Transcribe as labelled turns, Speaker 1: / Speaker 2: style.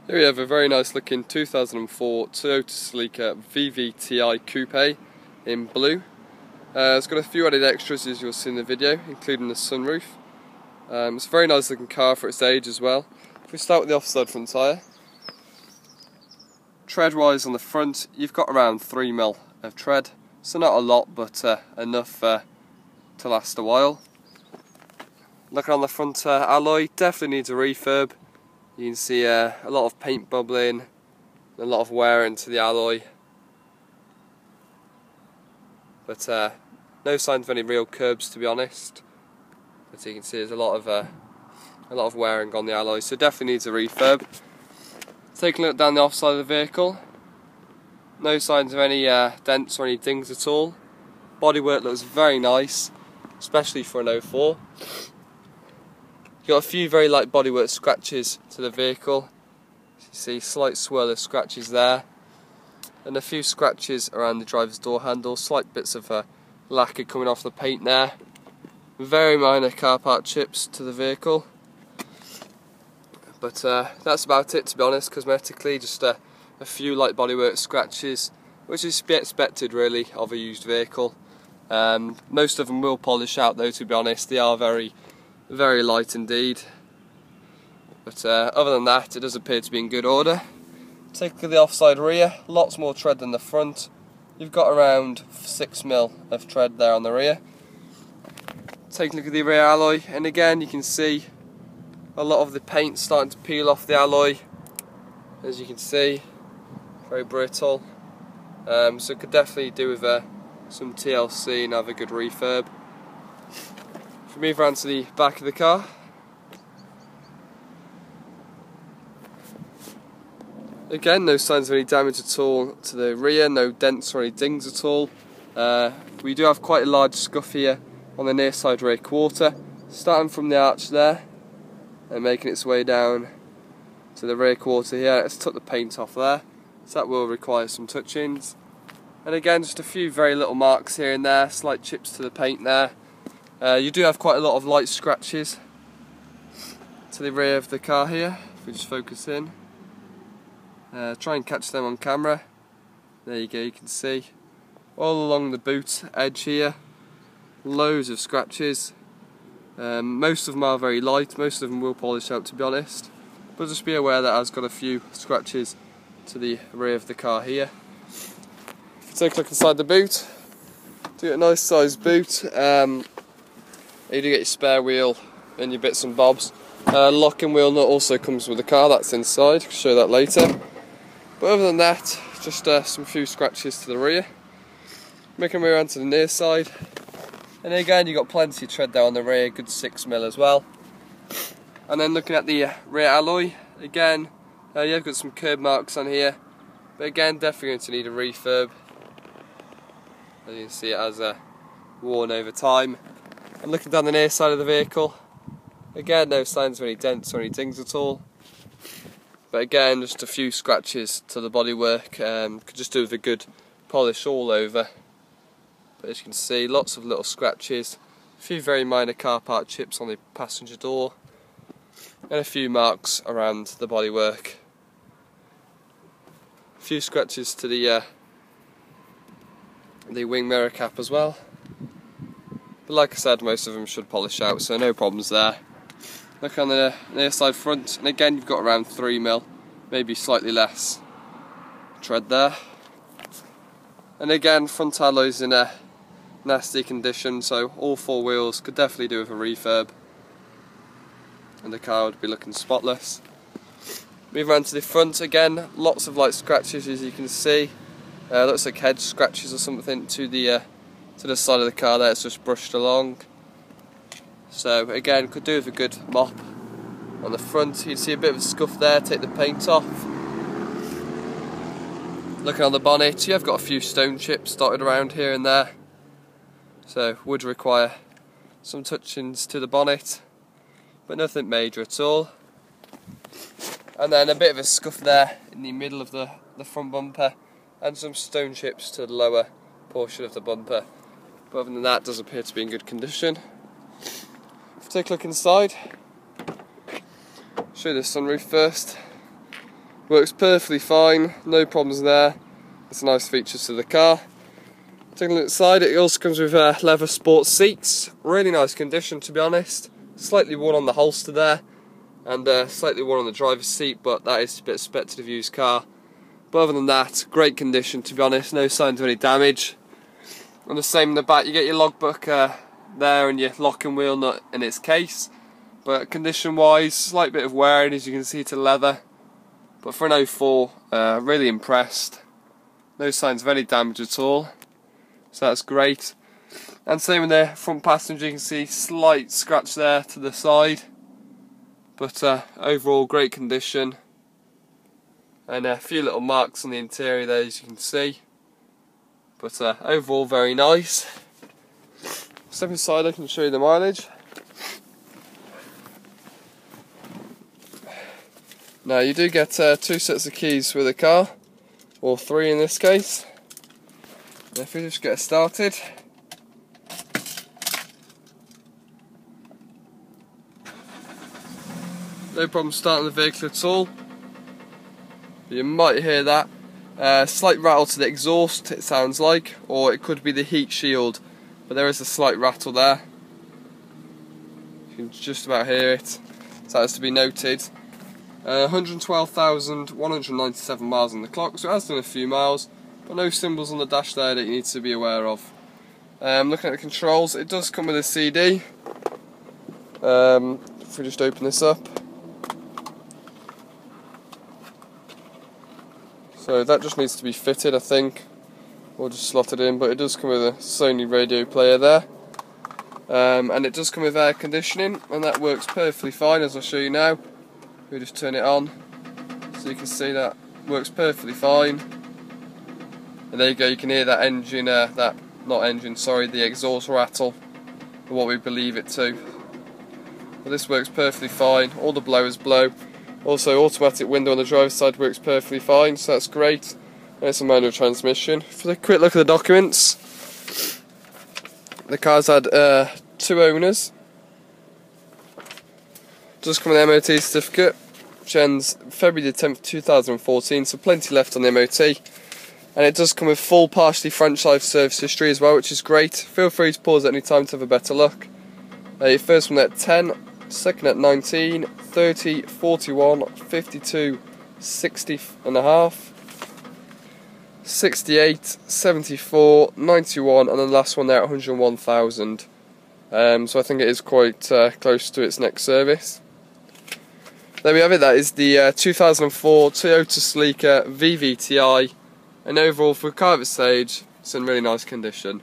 Speaker 1: Here we have a very nice looking 2004 Toyota Celica VVTi Coupe in blue. It's got a few added extras as you'll see in the video, including the sunroof. It's a very nice looking car for its age as well. If we start with the offside front tyre, tread wise on the front, you've got around 3mm of tread, so not a lot but enough to last a while. Looking on the front alloy, definitely needs a refurb. You can see a lot of paint bubbling, a lot of wear into the alloy, but no signs of any real curbs, to be honest. As you can see, there's a lot of wearing on the alloy, so definitely needs a refurb. Taking a look down the offside of the vehicle, no signs of any dents or any dings at all. Bodywork looks very nice, especially for an 04. You've got a few very light bodywork scratches to the vehicle. You see slight swirl of scratches there, and a few scratches around the driver's door handle, slight bits of lacquer coming off the paint there. Very minor car part chips to the vehicle, but that's about it, to be honest. Cosmetically, just a few light bodywork scratches, which is to be expected really of a used vehicle. Most of them will polish out though, to be honest. They are very light indeed, but other than that, it does appear to be in good order. Take a look at the offside rear, lots more tread than the front. You've got around 6mm of tread there on the rear. Take a look at the rear alloy, and again you can see a lot of the paint starting to peel off the alloy, as you can see, very brittle, so it could definitely do with some TLC and have a good refurb. If we move around to the back of the car, again no signs of any damage at all to the rear, no dents or any dings at all. We do have quite a large scuff here on the near side rear quarter, starting from the arch there and making its way down to the rear quarter here. Let's tuck the paint off there, so that will require some touch-ins. And again, just a few very little marks here and there, slight chips to the paint there. You do have quite a lot of light scratches to the rear of the car here. If we just focus in, try and catch them on camera. There you go, you can see all along the boot edge here, loads of scratches. Most of them are very light, most of them will polish out, to be honest, but just be aware that I've got a few scratches to the rear of the car here. If you take a look inside the boot, do get a nice sized boot. You do get your spare wheel and your bits and bobs. Lock and wheel nut also comes with the car, that's inside, I'll show that later. But other than that, just some few scratches to the rear. Making my way around to the near side, and again you've got plenty of tread there on the rear, good 6mm as well. And then looking at the rear alloy, again you've got some curb marks on here, but again definitely going to need a refurb. As you can see, it has worn over time. And looking down the near side of the vehicle, again no signs of any dents or any dings at all, but again just a few scratches to the bodywork. Could just do with a good polish all over, but as you can see, lots of little scratches, a few very minor car part chips on the passenger door, and a few marks around the bodywork. A few scratches to the wing mirror cap as well. But like I said, most of them should polish out, so no problems there. Look on the near side front, and again you've got around 3mm, maybe slightly less tread there. And again, front alloy's in a nasty condition, so all four wheels could definitely do with a refurb, and the car would be looking spotless. Move around to the front, again lots of light scratches, as you can see. Looks like hedge scratches or something to the side of the car there. It's just brushed along, so again could do with a good mop on the front. You can see a bit of a scuff there, take the paint off. Looking on the bonnet, you have got a few stone chips dotted around here and there, so would require some touch-ins to the bonnet, but nothing major at all. And then a bit of a scuff there in the middle of the front bumper, and some stone chips to the lower portion of the bumper. But other than that, it does appear to be in good condition. If you take a look inside, show you the sunroof first. Works perfectly fine, no problems there. It's a nice feature to the car. Taking a look inside, it also comes with leather sports seats. Really nice condition, to be honest. Slightly worn on the holster there, and slightly worn on the driver's seat, but that is to be expected of a used car. But other than that, great condition, to be honest. No signs of any damage. And the same in the back, you get your logbook there and your locking wheel nut in its case. But condition wise, slight bit of wearing, as you can see, to leather. But for an 04, really impressed. No signs of any damage at all, so that's great. And same with the front passenger, you can see slight scratch there to the side, but overall great condition. And a few little marks on the interior there, as you can see, but overall very nice. Step inside, I can show you the mileage. Now you do get 2 sets of keys with the car, or 3 in this case. And if we just get started, no problem starting the vehicle at all. You might hear that slight rattle to the exhaust, it sounds like, or it could be the heat shield, but there is a slight rattle there. You can just about hear it, so that has to be noted. 112,197 miles on the clock, so it has done a few miles, but no symbols on the dash there that you need to be aware of. Looking at the controls, it does come with a CD. If we just open this up, so that just needs to be fitted, I think, or just slotted in, but it does come with a Sony radio player there. And it does come with air conditioning, and that works perfectly fine, as I'll show you now. We just turn it on, so you can see that works perfectly fine. And there you go, you can hear that engine, the exhaust rattle, or what we believe it to. But this works perfectly fine, all the blowers blow. Also, automatic window on the driver's side works perfectly fine, so that's great. And it's a manual transmission. For a quick look at the documents, the car's had 2 owners. Does come with an MOT certificate, which ends February the 10th, 2014, so plenty left on the MOT. And it does come with full partially franchise service history as well, which is great. Feel free to pause at any time to have a better look. Your first one at 10, second at 19, 30, 41, 52, 60 and a half, 68, 74, 91, and then the last one there at 101,000. So I think it is quite close to its next service. There we have it, that is the 2004 Toyota Celica VVTi, and overall for a car of its age, it's in really nice condition.